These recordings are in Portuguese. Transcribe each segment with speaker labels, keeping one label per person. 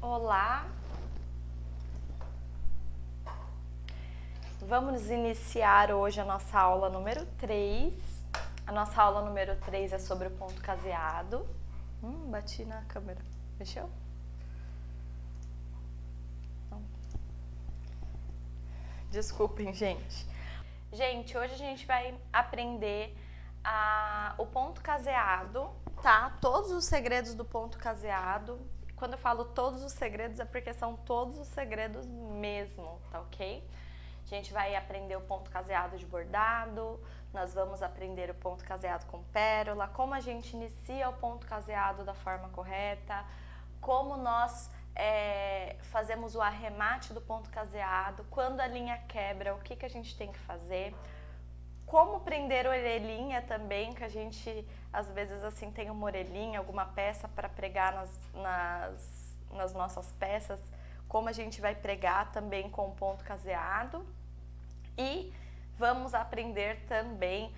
Speaker 1: Olá! Vamos iniciar hoje a nossa aula número 3. A nossa aula número 3 é sobre o ponto caseado. Bati na câmera. Mexeu? Não. Desculpem, gente. Gente, hoje a gente vai aprender o ponto caseado, tá? Todos os segredos do ponto caseado. Quando eu falo todos os segredos é porque são todos os segredos mesmo, tá ok? A gente vai aprender o ponto caseado de bordado, nós vamos aprender o ponto caseado com pérola, como a gente inicia o ponto caseado da forma correta, como nós fazemos o arremate do ponto caseado, quando a linha quebra, o que a gente tem que fazer, como prender orelhinha também, que a gente às vezes assim tem uma orelhinha, alguma peça para pregar nas nossas peças, como a gente vai pregar também com o ponto caseado. E vamos aprender também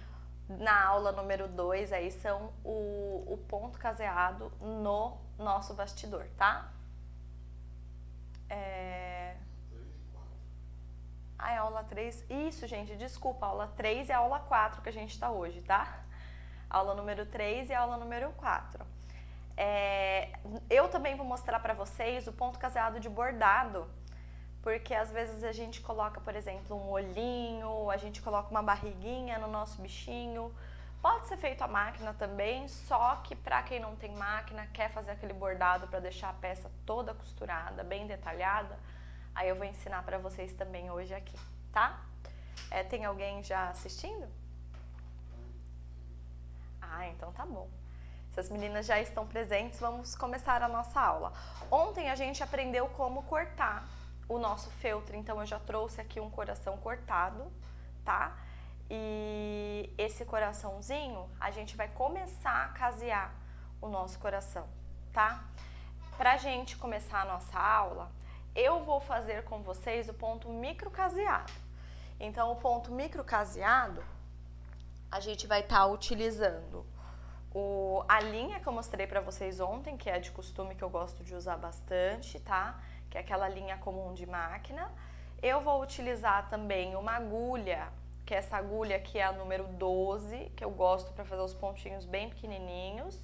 Speaker 1: na aula número 2, aí são o ponto caseado no nosso bastidor, tá? É aula 3. Isso, gente, desculpa, aula 3 e a aula 4 que a gente tá hoje, tá? Aula número 3 e a aula número 4. Eu também vou mostrar pra vocês o ponto caseado de bordado, porque às vezes a gente coloca, por exemplo, um olhinho, a gente coloca uma barriguinha no nosso bichinho. Pode ser feito à máquina também, só que para quem não tem máquina, quer fazer aquele bordado para deixar a peça toda costurada, bem detalhada, aí eu vou ensinar para vocês também hoje aqui, tá? Tem alguém já assistindo? Então tá bom. Se as meninas já estão presentes, vamos começar a nossa aula. Ontem a gente aprendeu como cortar o nosso feltro, então eu já trouxe aqui um coração cortado, tá? E esse coraçãozinho, a gente vai começar a casear o nosso coração, tá? Pra gente começar a nossa aula, eu vou fazer com vocês o ponto micro caseado. Então, o ponto micro caseado, a gente vai estar utilizando a linha que eu mostrei pra vocês ontem, que é de costume, que eu gosto de usar bastante, tá? Que é aquela linha comum de máquina. Eu vou utilizar também uma agulha, que é essa agulha aqui é a número 12, que eu gosto para fazer os pontinhos bem pequenininhos,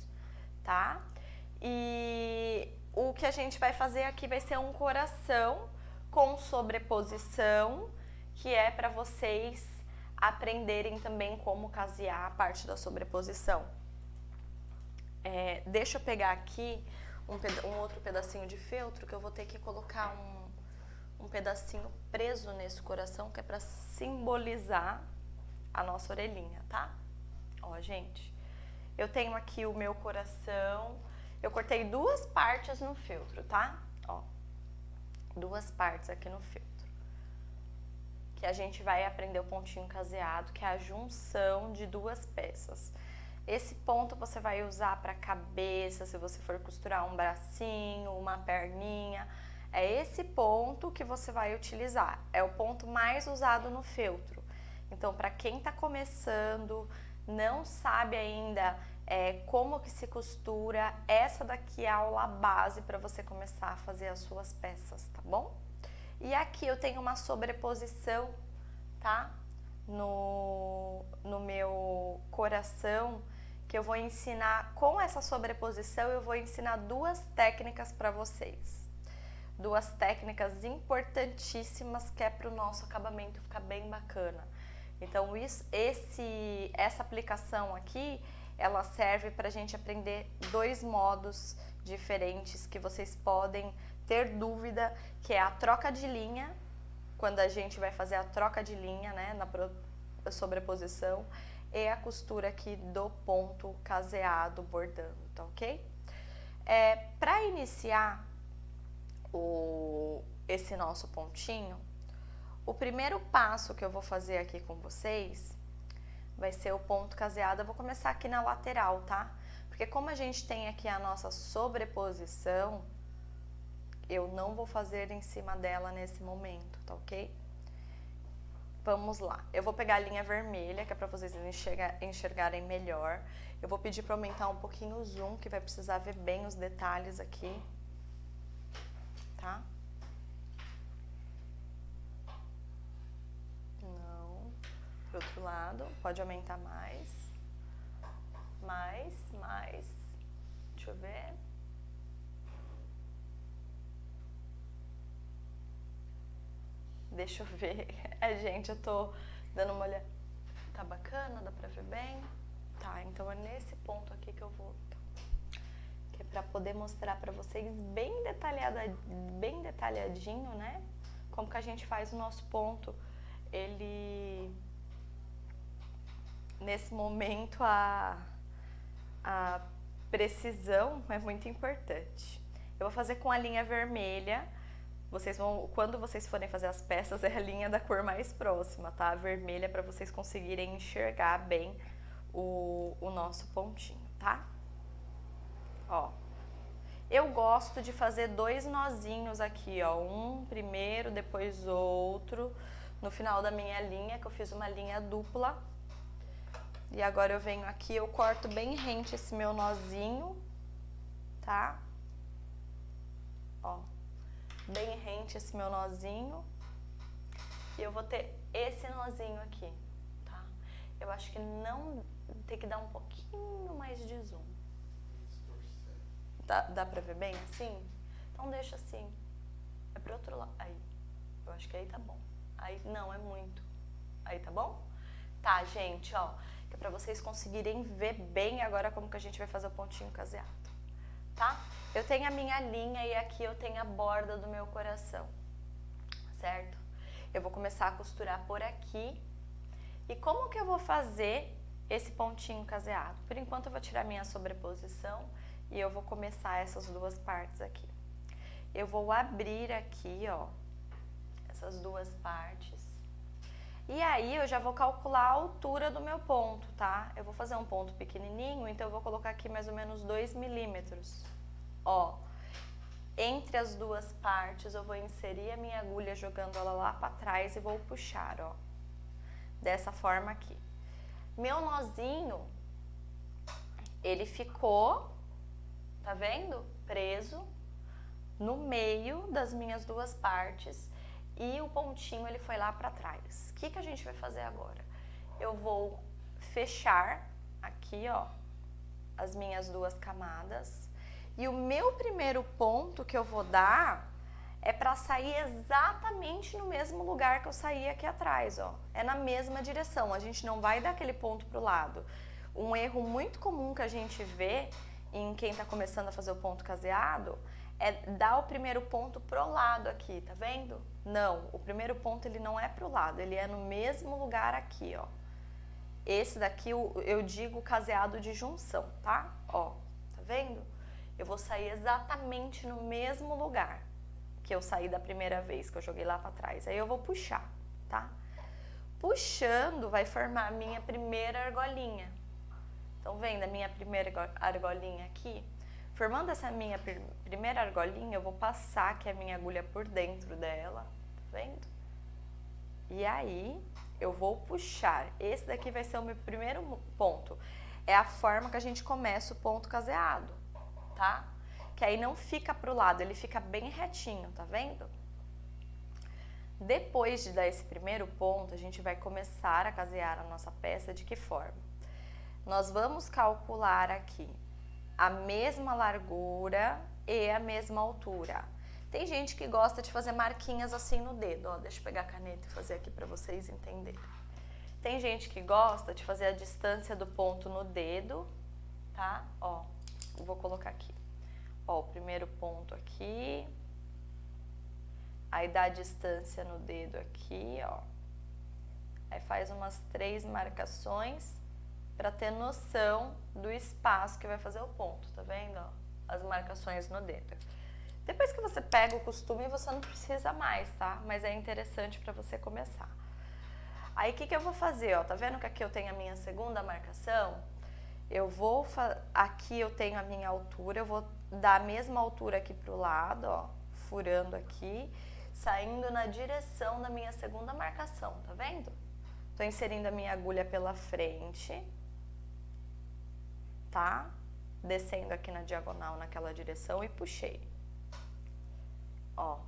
Speaker 1: tá? E o que a gente vai fazer aqui vai ser um coração com sobreposição, que é para vocês aprenderem também como casear a parte da sobreposição. Deixa eu pegar aqui um outro pedacinho de feltro, que eu vou ter que colocar um pedacinho preso nesse coração, que é para simbolizar a nossa orelhinha, tá? Ó, gente, eu tenho aqui o meu coração, eu cortei 2 partes no feltro, tá? Ó, 2 partes aqui no feltro, que a gente vai aprender o pontinho caseado, que é a junção de 2 peças. Esse ponto você vai usar para cabeça, se você for costurar um bracinho, uma perninha. É esse ponto que você vai utilizar. É o ponto mais usado no feltro. Então, para quem está começando, não sabe ainda como que se costura, essa daqui é a aula base para você começar a fazer as suas peças, tá bom? E aqui eu tenho uma sobreposição, tá? No meu coração, que eu vou ensinar, com essa sobreposição, eu vou ensinar 2 técnicas para vocês. 2 técnicas importantíssimas, que é para o nosso acabamento ficar bem bacana. Então, essa aplicação aqui, ela serve para a gente aprender 2 modos diferentes que vocês podem ter dúvida, que é a troca de linha, quando a gente vai fazer a troca de linha, né, na sobreposição, e a costura aqui do ponto caseado bordando, tá ok? Para iniciar esse nosso pontinho, o primeiro passo que eu vou fazer aqui com vocês vai ser o ponto caseado. Eu vou começar aqui na lateral, tá? Porque como a gente tem aqui a nossa sobreposição, eu não vou fazer em cima dela nesse momento, tá ok? Vamos lá. Eu vou pegar a linha vermelha, que é para vocês enxergarem melhor. Eu vou pedir para aumentar um pouquinho o zoom, que vai precisar ver bem os detalhes aqui. tá? Não. Pro outro lado, pode aumentar mais. Mais. Deixa eu ver. Deixa eu ver. Gente, eu tô dando uma olhada. Tá bacana? Dá pra ver bem? Tá, então é nesse ponto aqui que eu vou. Que é pra poder mostrar pra vocês bem detalhadinho, né? Como que a gente faz o nosso ponto. Ele... Nesse momento, a precisão é muito importante. Eu vou fazer com a linha vermelha. Quando vocês forem fazer as peças, é a linha da cor mais próxima, tá? A vermelha para vocês conseguirem enxergar bem o nosso pontinho, tá? Ó, eu gosto de fazer 2 nozinhos aqui, ó, um primeiro, depois outro, no final da minha linha, que eu fiz uma linha dupla. E agora eu venho aqui, eu corto bem rente esse meu nozinho, tá? Ó, bem rente esse meu nozinho. E eu vou ter esse nozinho aqui, tá? Eu acho que não tem que dar um pouquinho mais de zoom. Dá pra ver bem assim? Então deixa assim. É pro outro lado. Aí. Eu acho que aí tá bom. Aí não, é muito. Aí tá bom? Tá, gente, ó. Que é pra vocês conseguirem ver bem agora como que a gente vai fazer o pontinho caseado. Tá? Eu tenho a minha linha e aqui eu tenho a borda do meu coração. Certo? Eu vou começar a costurar por aqui. E como que eu vou fazer esse pontinho caseado? Por enquanto eu vou tirar minha sobreposição e eu vou começar essas 2 partes aqui. Eu vou abrir aqui, ó, essas 2 partes. E aí eu já vou calcular a altura do meu ponto, tá? Eu vou fazer um ponto pequenininho, então eu vou colocar aqui mais ou menos 2 milímetros. Ó, entre as 2 partes eu vou inserir a minha agulha jogando ela lá pra trás e vou puxar, ó. Dessa forma aqui. Meu nozinho, ele ficou, tá vendo? Preso no meio das minhas 2 partes e o pontinho ele foi lá pra trás. O que a gente vai fazer agora? Eu vou fechar aqui, ó, as minhas 2 camadas e o meu primeiro ponto que eu vou dar é pra sair exatamente no mesmo lugar que eu saí aqui atrás, ó. É na mesma direção, a gente não vai dar aquele ponto pro lado. Um erro muito comum que a gente vê em quem tá começando a fazer o ponto caseado é dar o primeiro ponto pro lado aqui, tá vendo? Não, o primeiro ponto ele não é pro lado, ele é no mesmo lugar aqui, ó. Esse daqui eu digo caseado de junção, tá? Ó, tá vendo? Eu vou sair exatamente no mesmo lugar que eu saí da primeira vez, que eu joguei lá pra trás. Aí eu vou puxar, tá? Puxando vai formar a minha primeira argolinha. Então, vendo a minha primeira argolinha aqui? Formando essa minha primeira argolinha, eu vou passar aqui a minha agulha por dentro dela, tá vendo? E aí, eu vou puxar. Esse daqui vai ser o meu primeiro ponto. É a forma que a gente começa o ponto caseado, tá? Que aí não fica pro lado, ele fica bem retinho, tá vendo? Depois de dar esse primeiro ponto, a gente vai começar a casear a nossa peça de que forma? Nós vamos calcular aqui a mesma largura e a mesma altura. Tem gente que gosta de fazer marquinhas assim no dedo, ó, deixa eu pegar a caneta e fazer aqui para vocês entenderem. Tem gente que gosta de fazer a distância do ponto no dedo, tá? Ó, eu vou colocar aqui. Ó, o primeiro ponto aqui, aí dá a distância no dedo aqui, ó. Aí faz umas 3 marcações para ter noção do espaço que vai fazer o ponto, tá vendo? Ó, as marcações no dedo. Depois que você pega o costume, você não precisa mais, tá? Mas é interessante para você começar. Aí, o que eu vou fazer, ó? Tá vendo que aqui eu tenho a minha segunda marcação? Aqui eu tenho a minha altura, eu vou dar a mesma altura aqui pro lado, ó, furando aqui, saindo na direção da minha segunda marcação, tá vendo? Tô inserindo a minha agulha pela frente, tá? Descendo aqui na diagonal naquela direção e puxei. ó,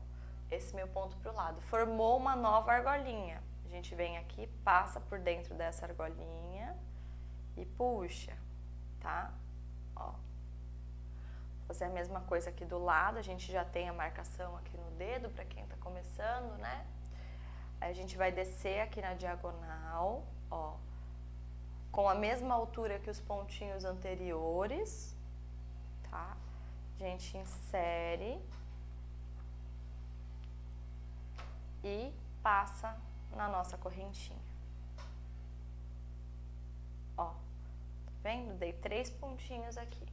Speaker 1: esse meu ponto pro lado. Formou uma nova argolinha. A gente vem aqui, passa por dentro dessa argolinha e puxa, tá? Ó. Fazer a mesma coisa aqui do lado, a gente já tem a marcação aqui no dedo para quem tá começando, né? Aí a gente vai descer aqui na diagonal, ó, com a mesma altura que os pontinhos anteriores, tá? A gente insere e passa na nossa correntinha. Ó, tá vendo? Dei 3 pontinhos aqui.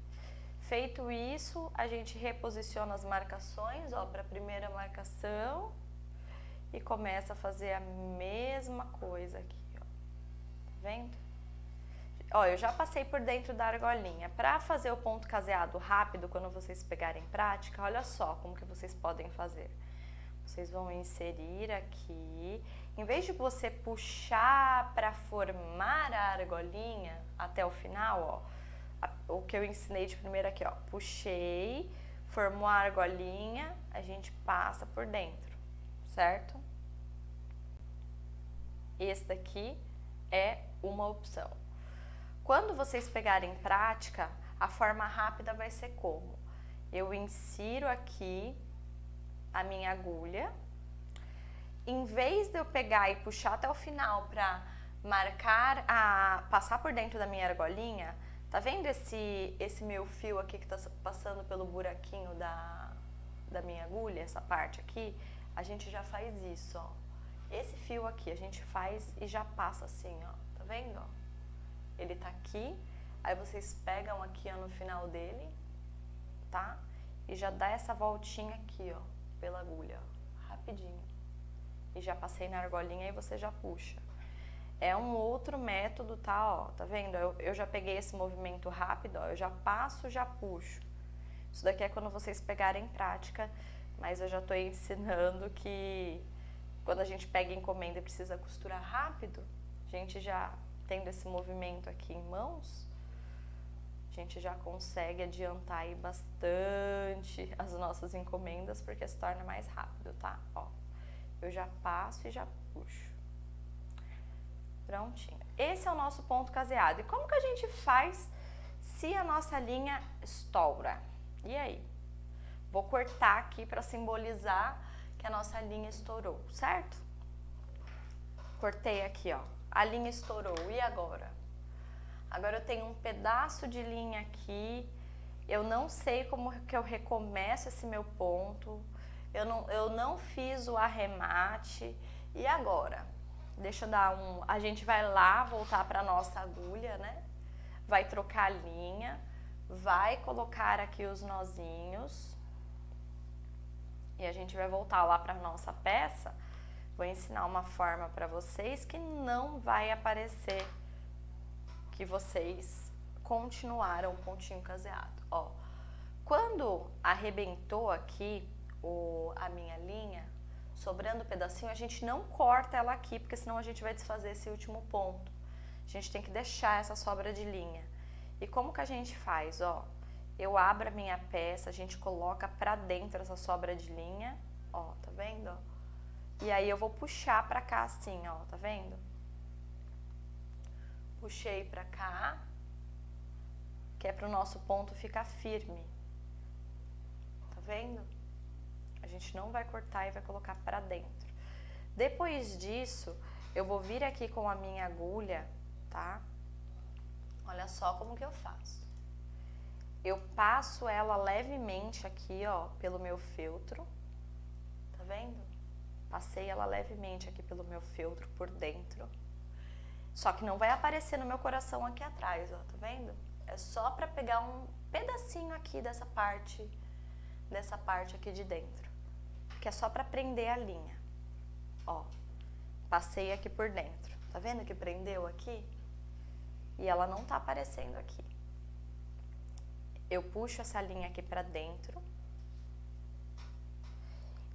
Speaker 1: Feito isso, a gente reposiciona as marcações, ó, para a primeira marcação e começa a fazer a mesma coisa aqui, ó. Tá vendo? Ó, eu já passei por dentro da argolinha. Para fazer o ponto caseado rápido, quando vocês pegarem prática, olha só como que vocês podem fazer. Vocês vão inserir aqui, em vez de você puxar para formar a argolinha até o final, ó, o que eu ensinei de primeiro aqui, ó, puxei, formou a argolinha, a gente passa por dentro, certo? Esse daqui é uma opção. Quando vocês pegarem prática, a forma rápida vai ser como? Eu insiro aqui a minha agulha, em vez de eu pegar e puxar até o final para marcar, passar por dentro da minha argolinha, tá vendo esse meu fio aqui que tá passando pelo buraquinho da minha agulha, essa parte aqui? A gente já faz isso, ó. Esse fio aqui a gente faz e já passa assim, ó, tá vendo, ó? Ele tá aqui, aí vocês pegam aqui, ó, no final dele, tá? E já dá essa voltinha aqui, ó, pela agulha, ó, rapidinho. E já passei na argolinha e você já puxa. É um outro método, tá, ó, tá vendo? Eu já peguei esse movimento rápido, ó, eu já passo, já puxo. Isso daqui é quando vocês pegarem prática, mas eu já tô ensinando que quando a gente pega encomenda e precisa costurar rápido, a gente já tendo esse movimento aqui em mãos, a gente já consegue adiantar aí bastante as nossas encomendas, porque se torna mais rápido, tá? Ó, eu já passo e já puxo. Prontinho. Esse é o nosso ponto caseado. E como que a gente faz se a nossa linha estoura? E aí? Vou cortar aqui para simbolizar que a nossa linha estourou, certo? Cortei aqui, ó. A linha estourou. E agora? Agora eu tenho um pedaço de linha aqui. Eu não sei como que eu recomeço esse meu ponto. Eu não fiz o arremate. E agora? Deixa eu dar um... A gente vai lá, voltar para nossa agulha, né? Vai trocar a linha. Vai colocar aqui os nozinhos. E a gente vai voltar lá para nossa peça. Vou ensinar uma forma para vocês que não vai aparecer que vocês continuaram o pontinho caseado. Ó, quando arrebentou aqui a minha linha, sobrando um pedacinho, a gente não corta ela aqui, porque senão a gente vai desfazer esse último ponto. A gente tem que deixar essa sobra de linha. E como que a gente faz? Ó, eu abro a minha peça, a gente coloca pra dentro essa sobra de linha, ó, tá vendo? E aí eu vou puxar pra cá assim, ó, tá vendo? Puxei pra cá, que é pro nosso ponto ficar firme. Tá vendo? A gente não vai cortar e vai colocar pra dentro. Depois disso, eu vou vir aqui com a minha agulha, tá? Olha só como que eu faço. Eu passo ela levemente aqui, ó, pelo meu feltro. Tá vendo? Passei ela levemente aqui pelo meu feltro por dentro. Só que não vai aparecer no meu coração aqui atrás, ó, tá vendo? É só pra pegar um pedacinho aqui dessa parte aqui de dentro. Que é só pra prender a linha. Ó, passei aqui por dentro. Tá vendo que prendeu aqui? E ela não tá aparecendo aqui. Eu puxo essa linha aqui pra dentro.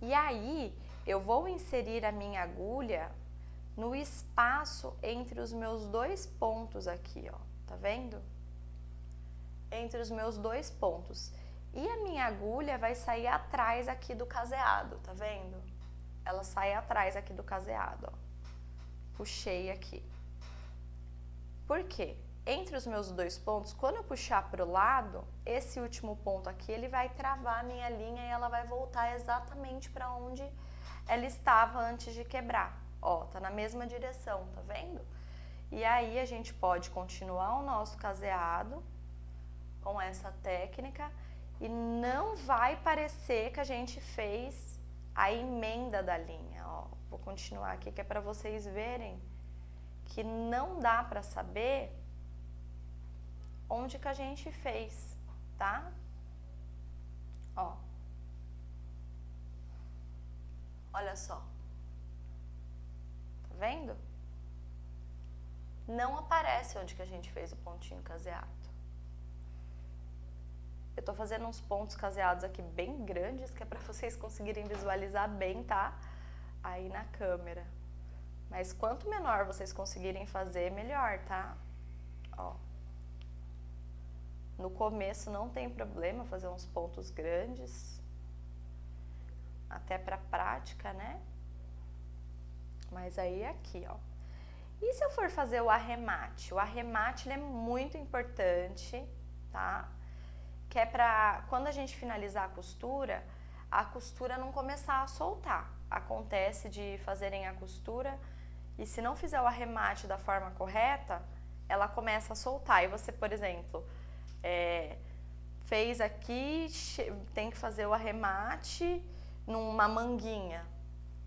Speaker 1: E aí, eu vou inserir a minha agulha no espaço entre os meus dois pontos aqui, ó. Tá vendo? Entre os meus dois pontos. E a minha agulha vai sair atrás aqui do caseado, tá vendo? Ela sai atrás aqui do caseado, ó. Puxei aqui. Por quê? Entre os meus dois pontos, quando eu puxar pro lado, esse último ponto aqui, ele vai travar a minha linha e ela vai voltar exatamente para onde ela estava antes de quebrar. Ó, tá na mesma direção, tá vendo? E aí a gente pode continuar o nosso caseado com essa técnica e não vai parecer que a gente fez a emenda da linha, ó. Vou continuar aqui que é para vocês verem que não dá para saber onde que a gente fez, tá? Ó. Olha só. Tá vendo? Não aparece onde que a gente fez o pontinho caseado. Eu tô fazendo uns pontos caseados aqui bem grandes, que é para vocês conseguirem visualizar bem, tá? Aí na câmera. Mas quanto menor vocês conseguirem fazer, melhor, tá? Ó. No começo não tem problema fazer uns pontos grandes. Até pra prática, né? Mas aí aqui, ó. E se eu for fazer o arremate? O arremate, ele é muito importante, tá? Que é pra, quando a gente finalizar a costura não começar a soltar. Acontece de fazerem a costura e se não fizer o arremate da forma correta, ela começa a soltar. E você, por exemplo, fez aqui, tem que fazer o arremate numa manguinha.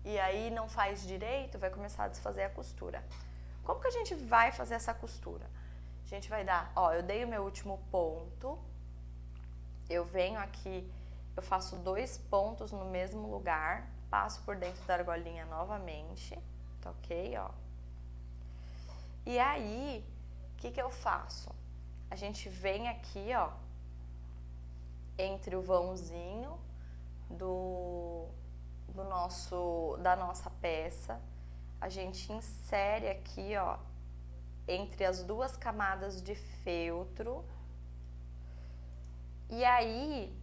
Speaker 1: E aí não faz direito, vai começar a desfazer a costura. Como que a gente vai fazer essa costura? A gente vai dar, ó, eu dei o meu último ponto, eu venho aqui, eu faço 2 pontos no mesmo lugar, passo por dentro da argolinha novamente, tá ok, ó. E aí, o que que eu faço? A gente vem aqui, ó, entre o vãozinho da nossa peça, a gente insere aqui, ó, entre as 2 camadas de feltro. E aí,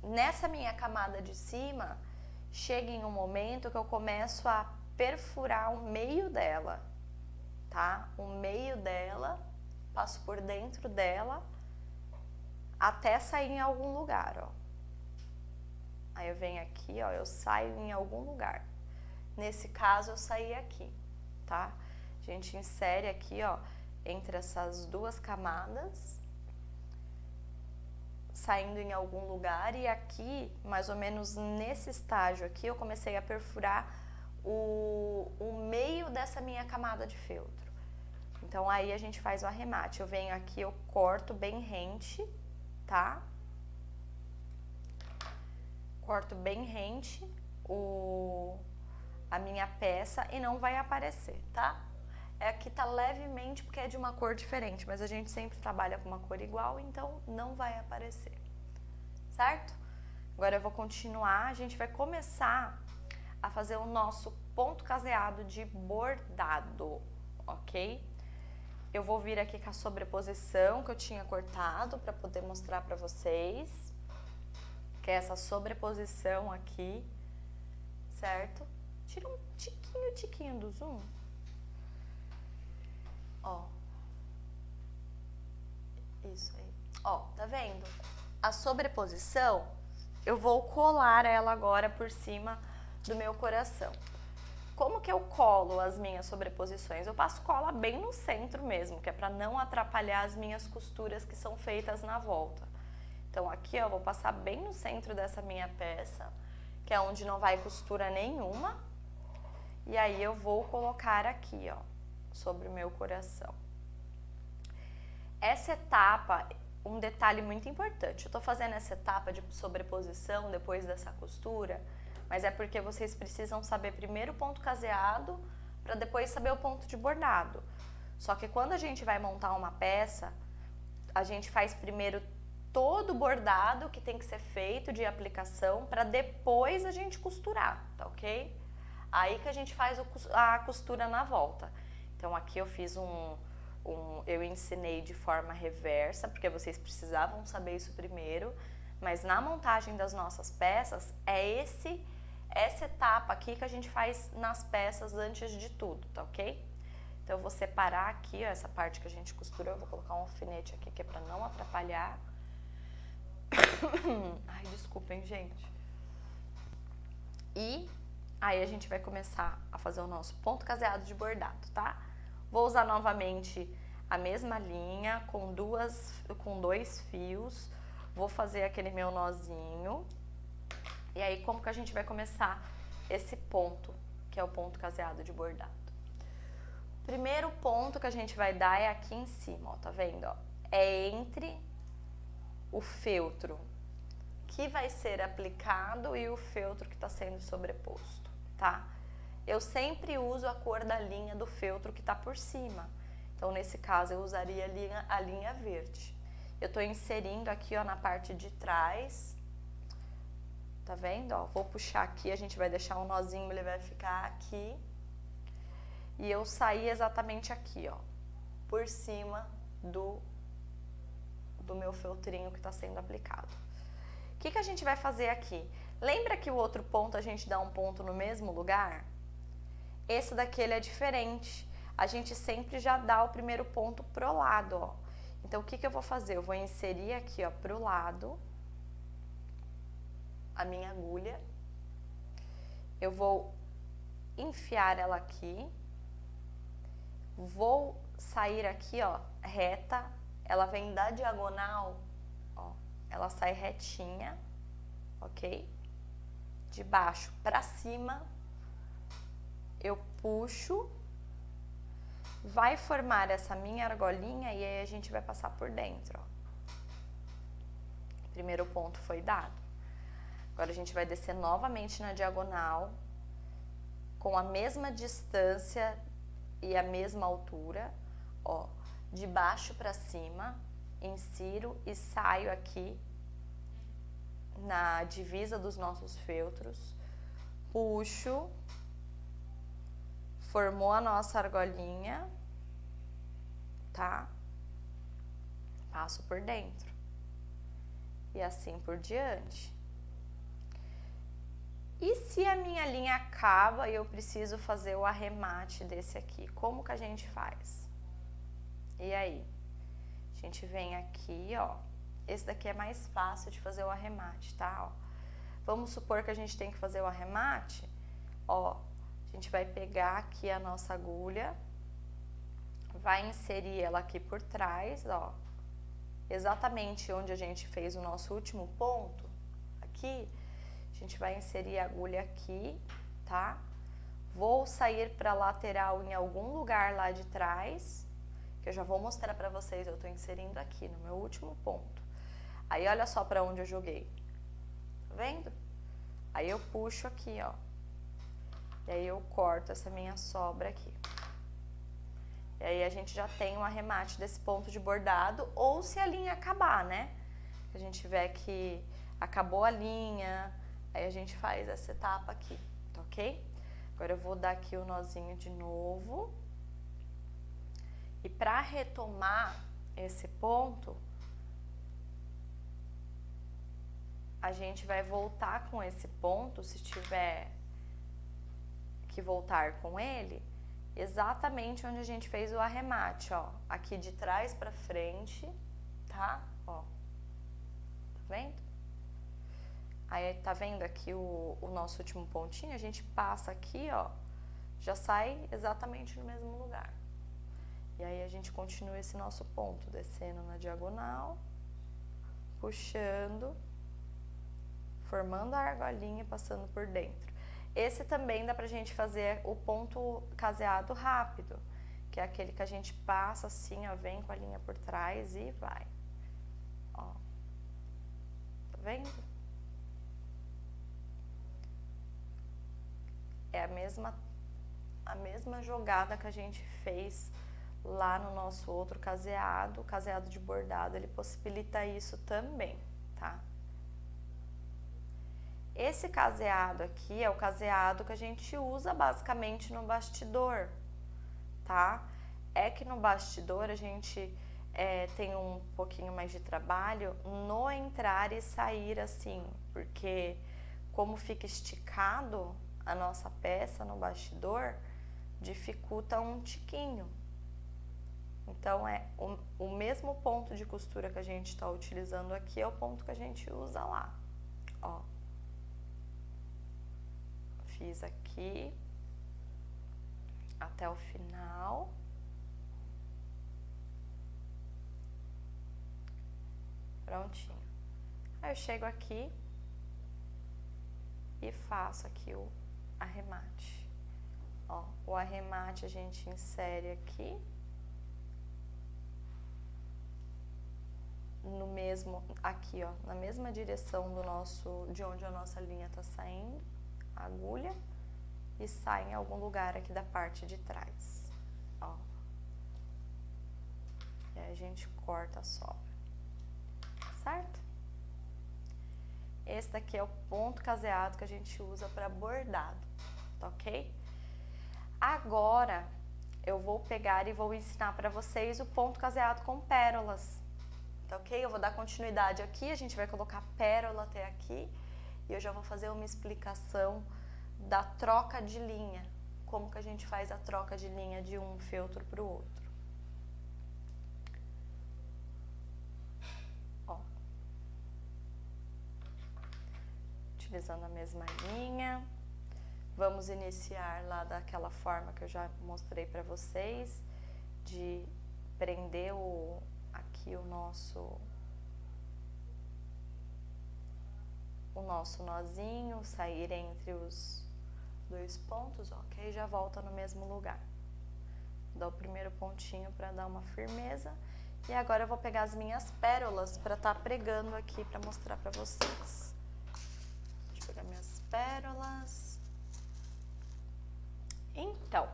Speaker 1: nessa minha camada de cima, chega em um momento que eu começo a perfurar o meio dela, tá? O meio dela, passo por dentro dela, até sair em algum lugar, ó. Aí eu venho aqui, ó, eu saio em algum lugar. Nesse caso, eu saí aqui, tá? A gente insere aqui, ó, entre essas 2 camadas, saindo em algum lugar, e aqui, mais ou menos nesse estágio aqui, eu comecei a perfurar o meio dessa minha camada de feltro. Então, aí a gente faz o arremate. Eu venho aqui, eu corto bem rente, tá? Corto bem rente a minha peça e não vai aparecer, tá? Aqui tá levemente porque é de uma cor diferente, mas a gente sempre trabalha com uma cor igual, então não vai aparecer, certo? Agora eu vou continuar, a gente vai começar a fazer o nosso ponto caseado de bordado, ok? Eu vou vir aqui com a sobreposição que eu tinha cortado para poder mostrar para vocês, que é essa sobreposição aqui, certo? Tira um tiquinho do zoom. Ó. Isso aí. Ó, tá vendo? A sobreposição, eu vou colar ela agora por cima do meu coração. Como que eu colo as minhas sobreposições? Eu passo cola bem no centro mesmo, que é para não atrapalhar as minhas costuras que são feitas na volta. Então aqui, ó, eu vou passar bem no centro dessa minha peça, que é onde não vai costura nenhuma. E aí eu vou colocar aqui, ó, sobre o meu coração. Essa etapa, um detalhe muito importante, eu tô fazendo essa etapa de sobreposição depois dessa costura, mas é porque vocês precisam saber primeiro o ponto caseado para depois saber o ponto de bordado. Só que quando a gente vai montar uma peça, a gente faz primeiro todo o bordado que tem que ser feito de aplicação para depois a gente costurar, tá ok? Aí que a gente faz a costura na volta. Então aqui eu fiz eu ensinei de forma reversa, porque vocês precisavam saber isso primeiro, Mas na montagem das nossas peças, é essa etapa aqui que a gente faz nas peças antes de tudo, tá ok? Então eu vou separar aqui, ó, essa parte que a gente costurou, eu vou colocar um alfinete aqui que é pra não atrapalhar. Ai, desculpem, gente. E aí a gente vai começar a fazer o nosso ponto caseado de bordado, tá? Vou usar novamente a mesma linha com dois fios. Vou fazer aquele meu nozinho. E aí como que a gente vai começar esse ponto, que é o ponto caseado de bordado? Primeiro ponto que a gente vai dar é aqui em cima, ó, tá vendo, ó? É entre o feltro que vai ser aplicado e o feltro que está sendo sobreposto, tá? Eu sempre uso a cor da linha do feltro que está por cima. Então, nesse caso, eu usaria a linha verde. Eu tô inserindo aqui, ó, na parte de trás. Tá vendo, ó? Vou puxar aqui, a gente vai deixar um nozinho, ele vai ficar aqui. E eu saí exatamente aqui, ó, por cima do meu feltrinho que está sendo aplicado. O que a gente vai fazer aqui? Lembra que o outro ponto a gente dá um ponto no mesmo lugar? Esse daqui ele é diferente. A gente sempre já dá o primeiro ponto pro lado, ó. Então o que eu vou fazer? Eu vou inserir aqui, ó, pro lado a minha agulha. Eu vou enfiar ela aqui. Vou sair aqui, ó, reta. Ela vem da diagonal, ó, ela sai retinha, ok? De baixo pra cima, eu puxo, vai formar essa minha argolinha e aí a gente vai passar por dentro, ó. Primeiro ponto foi dado. Agora a gente vai descer novamente na diagonal, com a mesma distância e a mesma altura, ó. De baixo para cima, insiro e saio aqui na divisa dos nossos feltros, puxo, formou a nossa argolinha, tá? Passo por dentro e assim por diante. E se a minha linha acaba e eu preciso fazer o arremate desse aqui, como que a gente faz? E aí, a gente vem aqui, ó, esse daqui é mais fácil de fazer o arremate, tá? Ó, vamos supor que a gente tem que fazer o arremate, ó, a gente vai pegar aqui a nossa agulha, vai inserir ela aqui por trás, ó, exatamente onde a gente fez o nosso último ponto, aqui, a gente vai inserir a agulha aqui, tá? Vou sair para lateral em algum lugar lá de trás, que eu já vou mostrar pra vocês, eu tô inserindo aqui no meu último ponto. Aí olha só pra onde eu joguei, tá vendo? Aí eu puxo aqui, ó, e aí eu corto essa minha sobra aqui. E aí a gente já tem um arremate desse ponto de bordado, ou se a linha acabar, né? A gente tiver que acabou a linha, aí a gente faz essa etapa aqui, tá ok? Agora eu vou dar aqui o nozinho de novo. E para retomar esse ponto, a gente vai voltar com esse ponto, se tiver que voltar com ele, exatamente onde a gente fez o arremate, ó, aqui de trás para frente, tá? Ó, tá vendo? Aí tá vendo aqui o nosso último pontinho, a gente passa aqui, ó, já sai exatamente no mesmo lugar. E aí a gente continua esse nosso ponto, descendo na diagonal, puxando, formando a argolinha e passando por dentro. Esse também dá pra gente fazer o ponto caseado rápido, que é aquele que a gente passa assim, ó, vem com a linha por trás e vai. Ó, tá vendo? É a mesma jogada que a gente fez lá no nosso outro caseado, o caseado de bordado, ele possibilita isso também, tá? Esse caseado aqui é o caseado que a gente usa basicamente no bastidor, tá? É que no bastidor a gente tem um pouquinho mais de trabalho no entrar e sair assim, porque como fica esticado a nossa peça no bastidor, dificulta um tiquinho. Então, o mesmo ponto de costura que a gente está utilizando aqui é o ponto que a gente usa lá. Ó. Fiz aqui até o final. Prontinho. Aí eu chego aqui e faço aqui o arremate. Ó, o arremate a gente insere aqui. No mesmo, aqui ó, na mesma direção de onde a nossa linha tá saindo, a agulha, e sai em algum lugar aqui da parte de trás, ó. E aí a gente corta a sobra, certo? Esse daqui é o ponto caseado que a gente usa para bordado, tá ok? Agora, eu vou pegar e vou ensinar para vocês o ponto caseado com pérolas. Tá ok? Eu vou dar continuidade aqui, a gente vai colocar pérola até aqui e eu já vou fazer uma explicação da troca de linha, como que a gente faz a troca de linha de um feltro para o outro. Ó. Utilizando a mesma linha, vamos iniciar lá daquela forma que eu já mostrei para vocês, de prender aqui o nosso nozinho, sair entre os dois pontos, ó, que aí já volta no mesmo lugar. Dá o primeiro pontinho para dar uma firmeza. E agora eu vou pegar as minhas pérolas para estar pregando aqui para mostrar para vocês. Deixa eu pegar minhas pérolas. Então,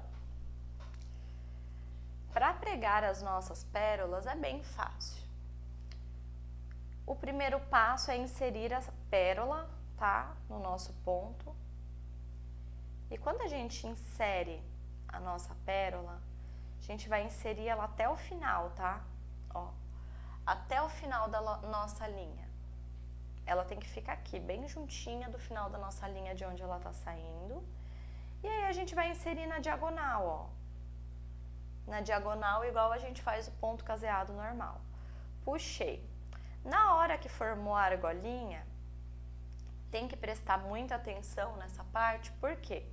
Speaker 1: para pregar as nossas pérolas é bem fácil. O primeiro passo é inserir a pérola, tá? No nosso ponto. E quando a gente insere a nossa pérola, a gente vai inserir ela até o final, tá? Ó, até o final da nossa linha. Ela tem que ficar aqui, bem juntinha do final da nossa linha de onde ela tá saindo. E aí a gente vai inserir na diagonal, ó. Na diagonal, igual a gente faz o ponto caseado normal. Puxei. Na hora que formou a argolinha, tem que prestar muita atenção nessa parte, por quê?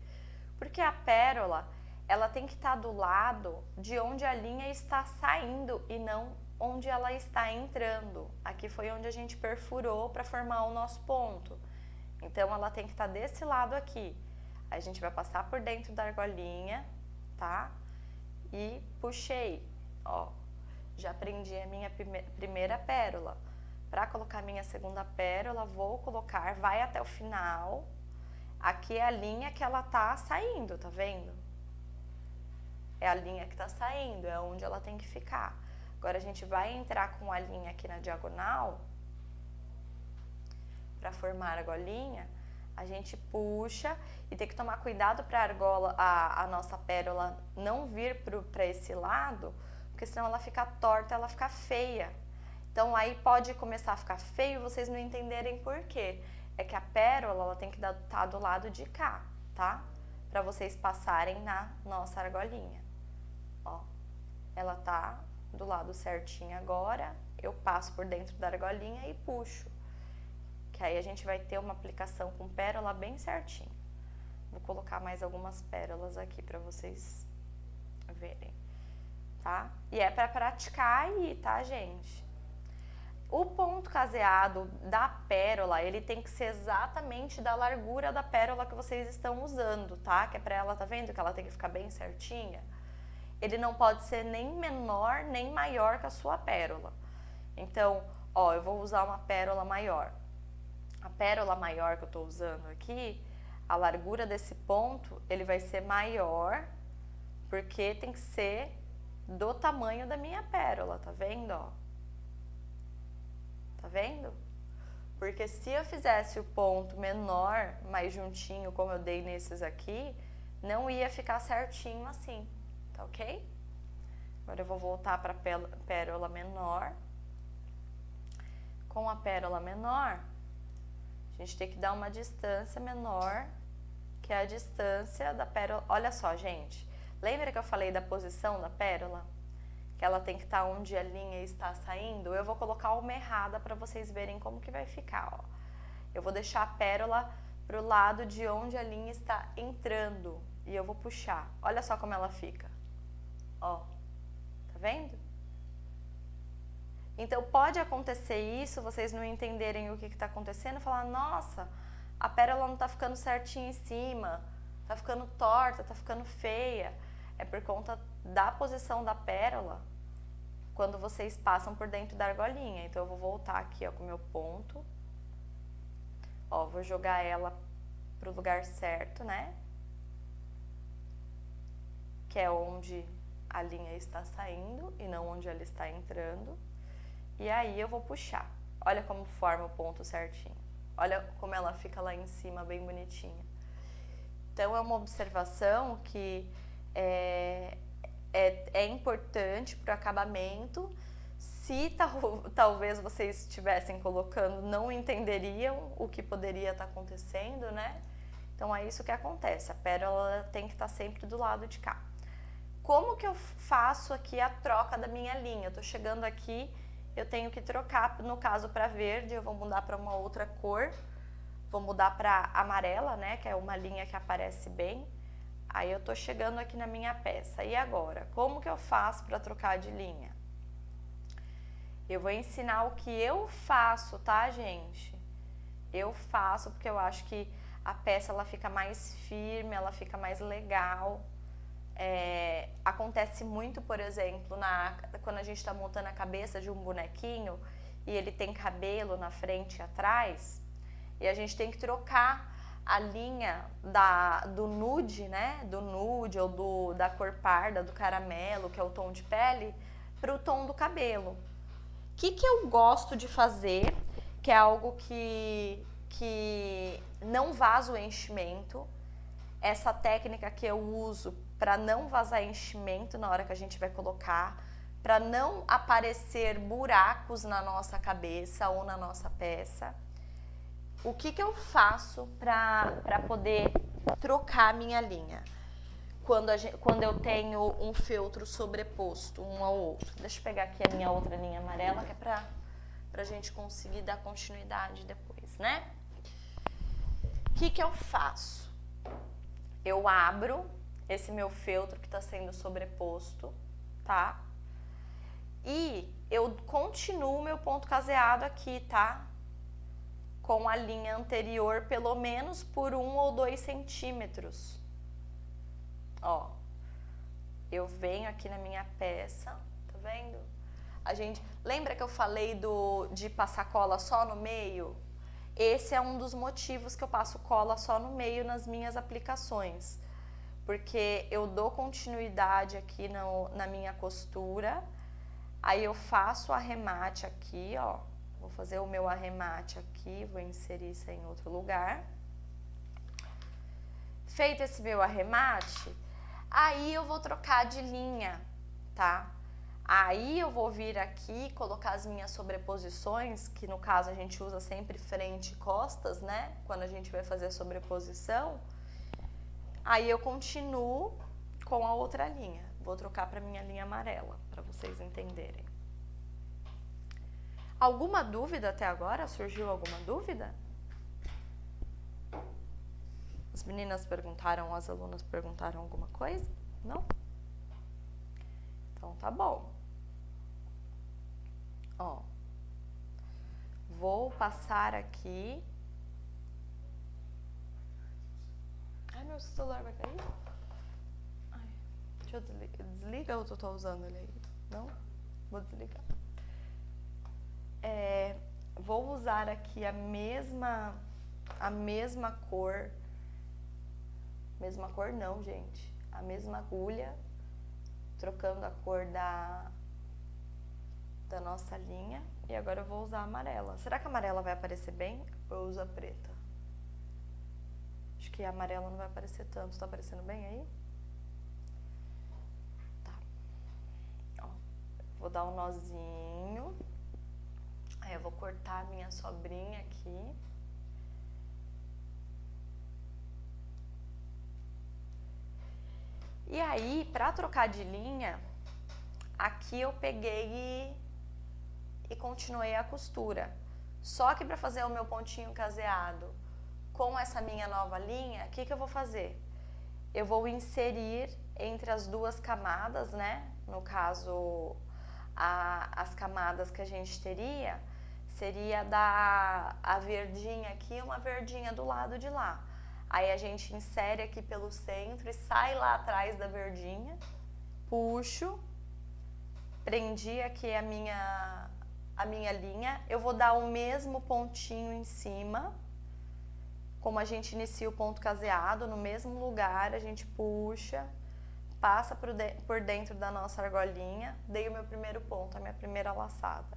Speaker 1: Porque a pérola, ela tem que estar do lado de onde a linha está saindo e não onde ela está entrando. Aqui foi onde a gente perfurou para formar o nosso ponto. Então, ela tem que estar desse lado aqui. Aí a gente vai passar por dentro da argolinha, tá? E puxei, ó. Já prendi a minha primeira pérola. Para colocar a minha segunda pérola, vou colocar, vai até o final. Aqui é a linha que ela tá saindo, tá vendo? É a linha que tá saindo, é onde ela tem que ficar. Agora a gente vai entrar com a linha aqui na diagonal. Para formar a argolinha, a gente puxa e tem que tomar cuidado para a nossa pérola não vir para esse lado, porque senão ela fica torta, ela fica feia. Então aí pode começar a ficar feio e vocês não entenderem por quê. É que a pérola ela tem que estar do lado de cá, tá? Para vocês passarem na nossa argolinha. Ó, ela tá do lado certinho agora, eu passo por dentro da argolinha e puxo. Que aí a gente vai ter uma aplicação com pérola bem certinho. Vou colocar mais algumas pérolas aqui para vocês verem, tá? E é para praticar aí, tá, gente? O ponto caseado da pérola, ele tem que ser exatamente da largura da pérola que vocês estão usando, tá? Que é pra ela, tá vendo que ela tem que ficar bem certinha? Ele não pode ser nem menor, nem maior que a sua pérola. Então, ó, eu vou usar uma pérola maior. A pérola maior que eu tô usando aqui, a largura desse ponto, ele vai ser maior, porque tem que ser do tamanho da minha pérola, tá vendo, ó? Tá vendo? Porque se eu fizesse o ponto menor, mais juntinho, como eu dei nesses aqui, não ia ficar certinho assim, tá ok? Agora eu vou voltar para a pérola menor. Com a pérola menor, a gente tem que dar uma distância menor, que é a distância da pérola. Olha só, gente, lembra que eu falei da posição da pérola? Que ela tem que estar onde a linha está saindo? Eu vou colocar uma errada para vocês verem como que vai ficar, ó. Eu vou deixar a pérola pro lado de onde a linha está entrando e eu vou puxar. Olha só como ela fica, ó, tá vendo? Então pode acontecer isso, vocês não entenderem o que está acontecendo, falar, nossa, a pérola não está ficando certinha em cima, está ficando torta, está ficando feia. É por conta da posição da pérola quando vocês passam por dentro da argolinha. Então eu vou voltar aqui, ó, com o meu ponto. Ó, vou jogar ela pro lugar certo, né? Que é onde a linha está saindo e não onde ela está entrando. E aí eu vou puxar. Olha como forma o ponto certinho. Olha como ela fica lá em cima, bem bonitinha. Então é uma observação que é importante para o acabamento. Se talvez vocês estivessem colocando, não entenderiam o que poderia estar acontecendo, né? Então é isso que acontece, a pérola tem que estar sempre do lado de cá. Como que eu faço aqui a troca da minha linha? Eu tô chegando aqui, eu tenho que trocar, no caso para verde, eu vou mudar para uma outra cor, vou mudar para amarela, né? Que é uma linha que aparece bem. Aí eu tô chegando aqui na minha peça. E agora, como que eu faço para trocar de linha? Eu vou ensinar o que eu faço, tá, gente? Eu faço porque eu acho que a peça ela fica mais firme, ela fica mais legal. Acontece muito, por exemplo, quando a gente está montando a cabeça de um bonequinho e ele tem cabelo na frente e atrás, e a gente tem que trocar a linha do nude, né? Do nude ou da cor parda, do caramelo, que é o tom de pele, para o tom do cabelo. O que eu gosto de fazer, que é algo que não vaza o enchimento, essa técnica que eu uso para não vazar enchimento na hora que a gente vai colocar, para não aparecer buracos na nossa cabeça ou na nossa peça. O que eu faço para poder trocar a minha linha? Quando eu tenho um feltro sobreposto um ao outro. Deixa eu pegar aqui a minha outra linha amarela, que é pra gente conseguir dar continuidade depois, né? O que eu faço? Eu abro esse meu feltro que está sendo sobreposto, tá? E eu continuo meu ponto caseado aqui, tá? Com a linha anterior pelo menos por 1 ou 2 centímetros. Ó, eu venho aqui na minha peça, tá vendo? Lembra que eu falei de passar cola só no meio? Esse é um dos motivos que eu passo cola só no meio nas minhas aplicações. Porque eu dou continuidade aqui na minha costura, aí eu faço o arremate aqui, ó. Vou fazer o meu arremate aqui, vou inserir isso em outro lugar. Feito esse meu arremate, aí eu vou trocar de linha, tá? Aí eu vou vir aqui, colocar as minhas sobreposições, que no caso a gente usa sempre frente e costas, né? Quando a gente vai fazer a sobreposição. Aí eu continuo com a outra linha. Vou trocar para minha linha amarela, para vocês entenderem. Alguma dúvida até agora? Surgiu alguma dúvida? As meninas perguntaram, as alunas perguntaram alguma coisa? Não? Então tá bom. Ó, vou passar aqui. Ai, meu celular vai cair? Ai, deixa eu desligar. Desliga ou eu tô usando ele aí? Não? Vou desligar. Vou usar aqui a mesma cor. Mesma cor não, gente. A mesma agulha, trocando a cor da nossa linha. E agora eu vou usar a amarela. Será que a amarela vai aparecer bem ou eu uso a preta? Acho que a amarela não vai aparecer tanto. Tá aparecendo bem aí? Tá. Vou dar um nozinho. Aí eu vou cortar a minha sobrinha aqui. E aí, pra trocar de linha, aqui eu peguei e continuei a costura. Só que para fazer o meu pontinho caseado com essa minha nova linha, o que eu vou fazer? Eu vou inserir entre as duas camadas, né? No caso, as camadas que a gente teria, seria a verdinha aqui e uma verdinha do lado de lá. Aí a gente insere aqui pelo centro e sai lá atrás da verdinha, puxo, prendi aqui a minha linha, eu vou dar o mesmo pontinho em cima, como a gente inicia o ponto caseado, no mesmo lugar, a gente puxa, passa por dentro da nossa argolinha, dei o meu primeiro ponto, a minha primeira laçada.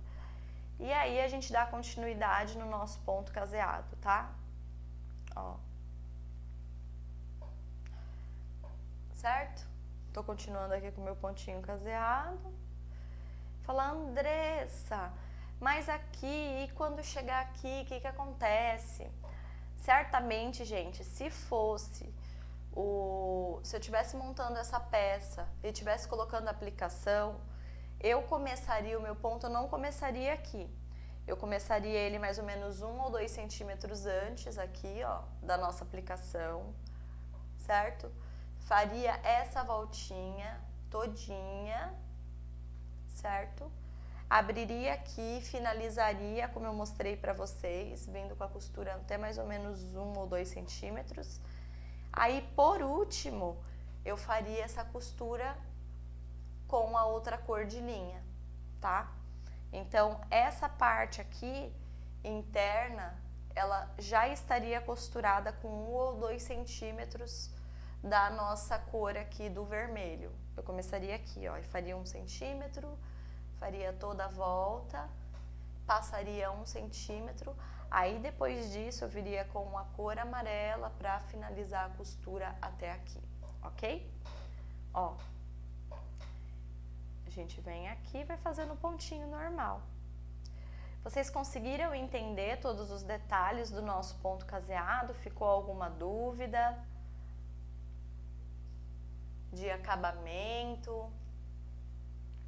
Speaker 1: E aí a gente dá continuidade no nosso ponto caseado, tá? Ó. Certo? Tô continuando aqui com o meu pontinho caseado. Fala, Andressa, mas aqui, e quando chegar aqui, o que acontece? Certamente, gente, se eu estivesse montando essa peça e estivesse colocando a aplicação, eu começaria o meu ponto, eu não começaria aqui. Eu começaria ele mais ou menos 1 ou 2 centímetros antes aqui, ó, da nossa aplicação, certo? Faria essa voltinha todinha, certo? Abriria aqui, finalizaria, como eu mostrei pra vocês, vindo com a costura até mais ou menos 1 ou 2 centímetros. Aí, por último, eu faria essa costura com a outra cor de linha, tá? Então, essa parte aqui, interna, ela já estaria costurada com 1 ou 2 centímetros da nossa cor aqui do vermelho. Eu começaria aqui, ó, e faria 1 centímetro, faria toda a volta, passaria 1 centímetro, aí depois disso eu viria com a cor amarela para finalizar a costura até aqui, ok? Ó, a gente vem aqui e vai fazendo um pontinho normal. Vocês conseguiram entender todos os detalhes do nosso ponto caseado? Ficou alguma dúvida? De acabamento?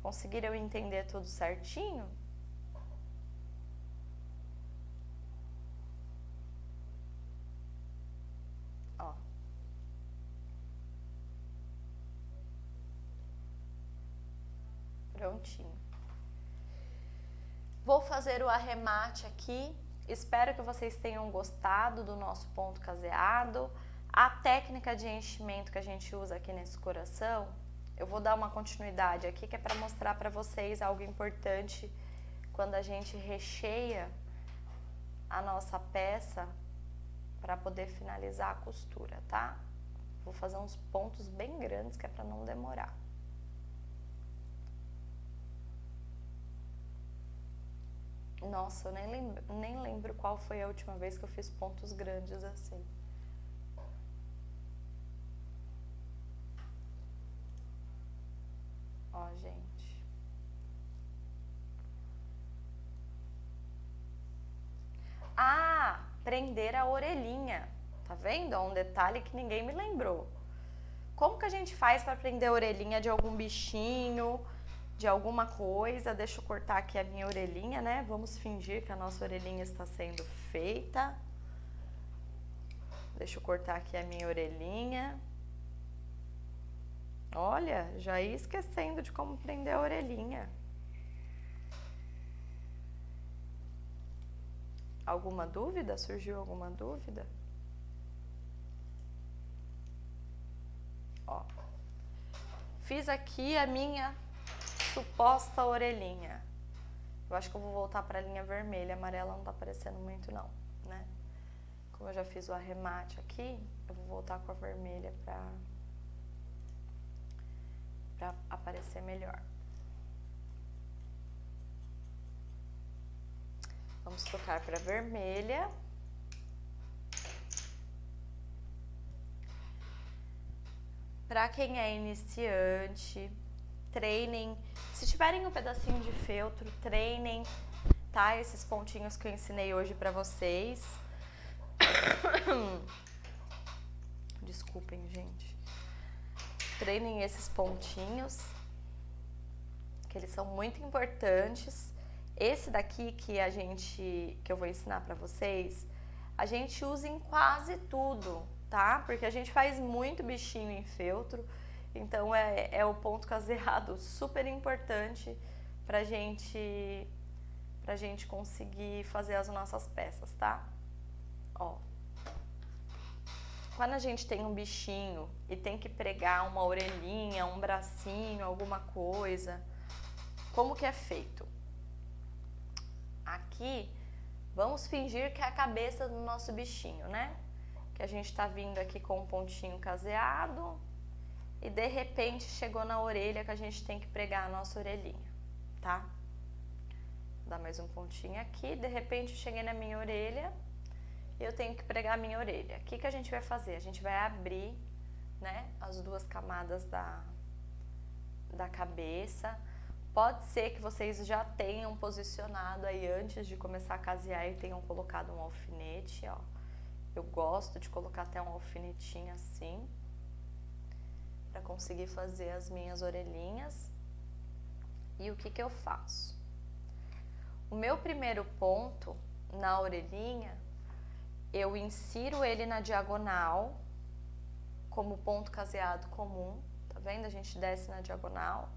Speaker 1: Conseguiram entender tudo certinho? Ó. Prontinho. Vou fazer o arremate aqui. Espero que vocês tenham gostado do nosso ponto caseado. A técnica de enchimento que a gente usa aqui nesse coração, eu vou dar uma continuidade aqui, que é para mostrar para vocês algo importante quando a gente recheia a nossa peça para poder finalizar a costura, tá? Vou fazer uns pontos bem grandes, que é para não demorar. Nossa, eu nem lembro qual foi a última vez que eu fiz pontos grandes assim. Ó, gente. Ah, prender a orelhinha. Tá vendo? Ó, um detalhe que ninguém me lembrou. Como que a gente faz para prender a orelhinha de algum bichinho, de alguma coisa? Deixa eu cortar aqui a minha orelhinha, né? Vamos fingir que a nossa orelhinha está sendo feita. Deixa eu cortar aqui a minha orelhinha. Olha, já ia esquecendo de como prender a orelhinha. Alguma dúvida? Surgiu alguma dúvida? Ó, fiz aqui a minha suposta orelhinha. Eu acho que eu vou voltar para a linha vermelha, amarela não tá aparecendo muito não, né? Como eu já fiz o arremate aqui, eu vou voltar com a vermelha para aparecer melhor. Vamos trocar para vermelha. Para quem é iniciante, treinem. Se tiverem um pedacinho de feltro, treinem, tá? Esses pontinhos que eu ensinei hoje pra vocês. Desculpem, gente. Treinem esses pontinhos, que eles são muito importantes. Esse daqui que eu vou ensinar pra vocês, a gente usa em quase tudo, tá? Porque a gente faz muito bichinho em feltro, então é o ponto caseado super importante pra gente conseguir fazer as nossas peças, tá? Ó. Quando a gente tem um bichinho e tem que pregar uma orelhinha, um bracinho, alguma coisa, como que é feito? Aqui, vamos fingir que é a cabeça do nosso bichinho, né? Que a gente tá vindo aqui com um pontinho caseado e de repente chegou na orelha que a gente tem que pregar a nossa orelhinha, tá? Dá mais um pontinho aqui, de repente eu cheguei na minha orelha e eu tenho que pregar a minha orelha. O que que a gente vai fazer? A gente vai abrir, né, as duas camadas da cabeça. Pode ser que vocês já tenham posicionado aí antes de começar a casear e tenham colocado um alfinete, ó. Eu gosto de colocar até um alfinetinho assim, para conseguir fazer as minhas orelhinhas. E o que que eu faço? O meu primeiro ponto na orelhinha, eu insiro ele na diagonal, como ponto caseado comum, tá vendo? A gente desce na diagonal,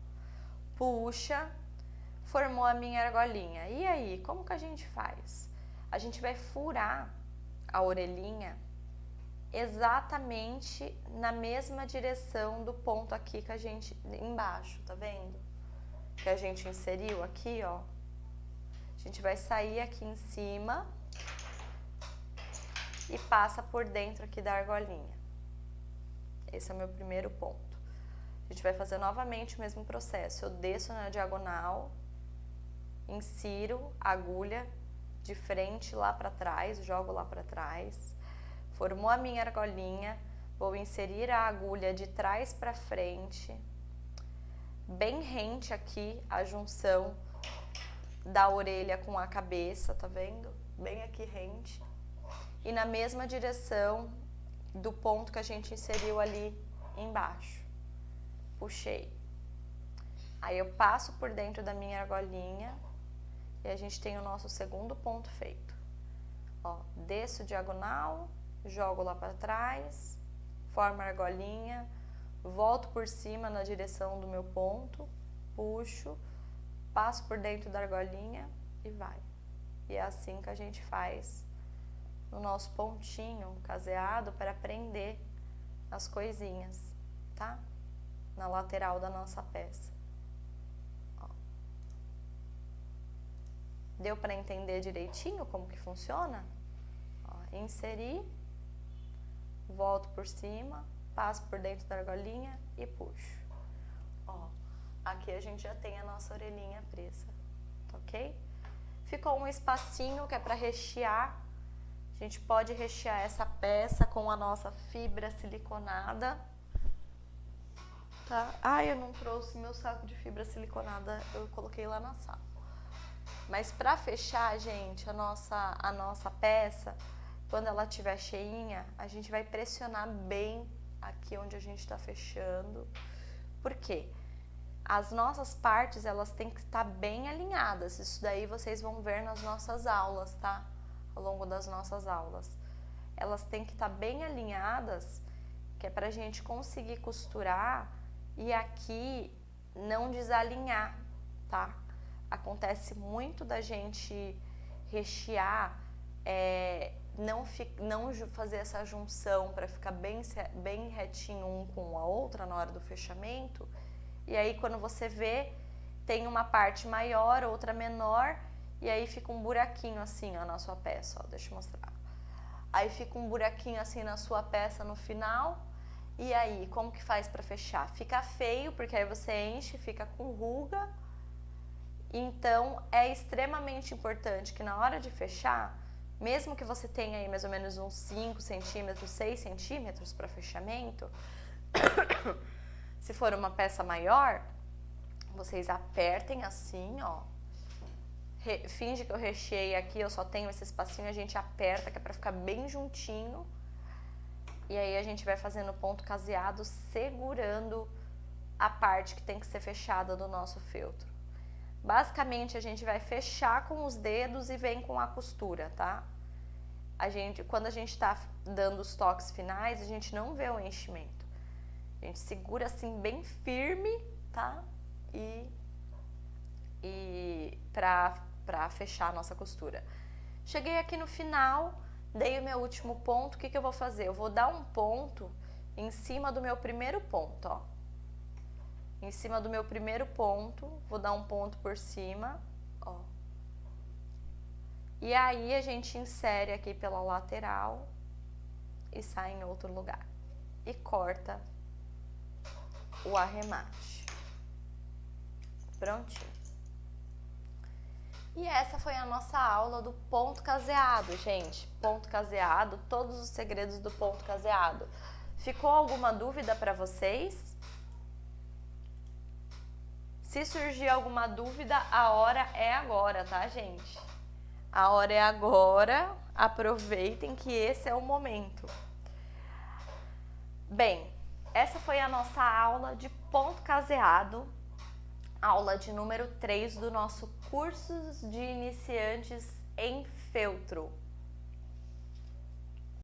Speaker 1: puxa, formou a minha argolinha. E aí, como que a gente faz? A gente vai furar a orelhinha exatamente na mesma direção do ponto aqui que a gente, embaixo, tá vendo? Que a gente inseriu aqui, ó. A gente vai sair aqui em cima e passa por dentro aqui da argolinha. Esse é o meu primeiro ponto. A gente vai fazer novamente o mesmo processo. Eu desço na diagonal, insiro a agulha de frente lá para trás, jogo lá para trás. Formou a minha argolinha, vou inserir a agulha de trás para frente, bem rente aqui a junção da orelha com a cabeça, tá vendo? Bem aqui rente. E na mesma direção do ponto que a gente inseriu ali embaixo. Puxei. Aí eu passo por dentro da minha argolinha e a gente tem o nosso segundo ponto feito. Ó, desço diagonal, jogo lá para trás, formo a argolinha, volto por cima na direção do meu ponto, puxo, passo por dentro da argolinha e vai. E é assim que a gente faz no nosso pontinho caseado para prender as coisinhas, tá? Na lateral da nossa peça. Ó. Deu para entender direitinho como que funciona? Ó, inserir, volto por cima, passo por dentro da argolinha e puxo. Ó, aqui a gente já tem a nossa orelhinha presa, tá ok? Ficou um espacinho que é para rechear. A gente pode rechear essa peça com a nossa fibra siliconada. Tá? Ah, eu não trouxe meu saco de fibra siliconada, eu coloquei lá na sala. Mas para fechar, gente, a nossa peça, quando ela estiver cheinha, a gente vai pressionar bem aqui onde a gente está fechando. Por quê? As nossas partes, elas têm que estar bem alinhadas. Isso daí vocês vão ver nas nossas aulas, tá? Ao longo das nossas aulas. Elas têm que estar bem alinhadas, que é pra gente conseguir costurar e aqui não desalinhar, tá? Acontece muito da gente rechear, não fazer essa junção para ficar bem retinho um com a outra na hora do fechamento. E aí quando você vê, tem uma parte maior, outra menor, e aí fica um buraquinho assim, ó, na sua peça, ó, deixa eu mostrar. Aí fica um buraquinho assim na sua peça no final. E aí, como que faz para fechar? Fica feio, porque aí você enche, fica com ruga. Então, é extremamente importante que na hora de fechar, mesmo que você tenha aí mais ou menos uns 5 centímetros, 6 centímetros para fechamento, se for uma peça maior, Vocês apertem assim, ó. Finge que eu recheei aqui, eu só tenho esse espacinho, a gente aperta, que é pra ficar bem juntinho. E aí a gente vai fazendo ponto caseado, segurando a parte que tem que ser fechada do nosso feltro. Basicamente, a gente vai fechar com os dedos e vem com a costura, tá? Quando a gente tá dando os toques finais, a gente não vê o enchimento. A gente segura assim bem firme, tá? E pra fechar a nossa costura. Cheguei aqui no final, dei o meu último ponto, o que eu vou fazer? Eu vou dar um ponto em cima do meu primeiro ponto, ó. Em cima do meu primeiro ponto, vou dar um ponto por cima, ó. E aí a gente insere aqui pela lateral e sai em outro lugar. E corta o arremate. Prontinho. E essa foi a nossa aula do ponto caseado, gente. Ponto caseado, todos os segredos do ponto caseado. Ficou alguma dúvida para vocês? Se surgir alguma dúvida, a hora é agora, tá, gente? A hora é agora, aproveitem que esse é o momento. Bem, essa foi a nossa aula de ponto caseado, aula de número 3 do nosso Cursos de Iniciantes em Feltro.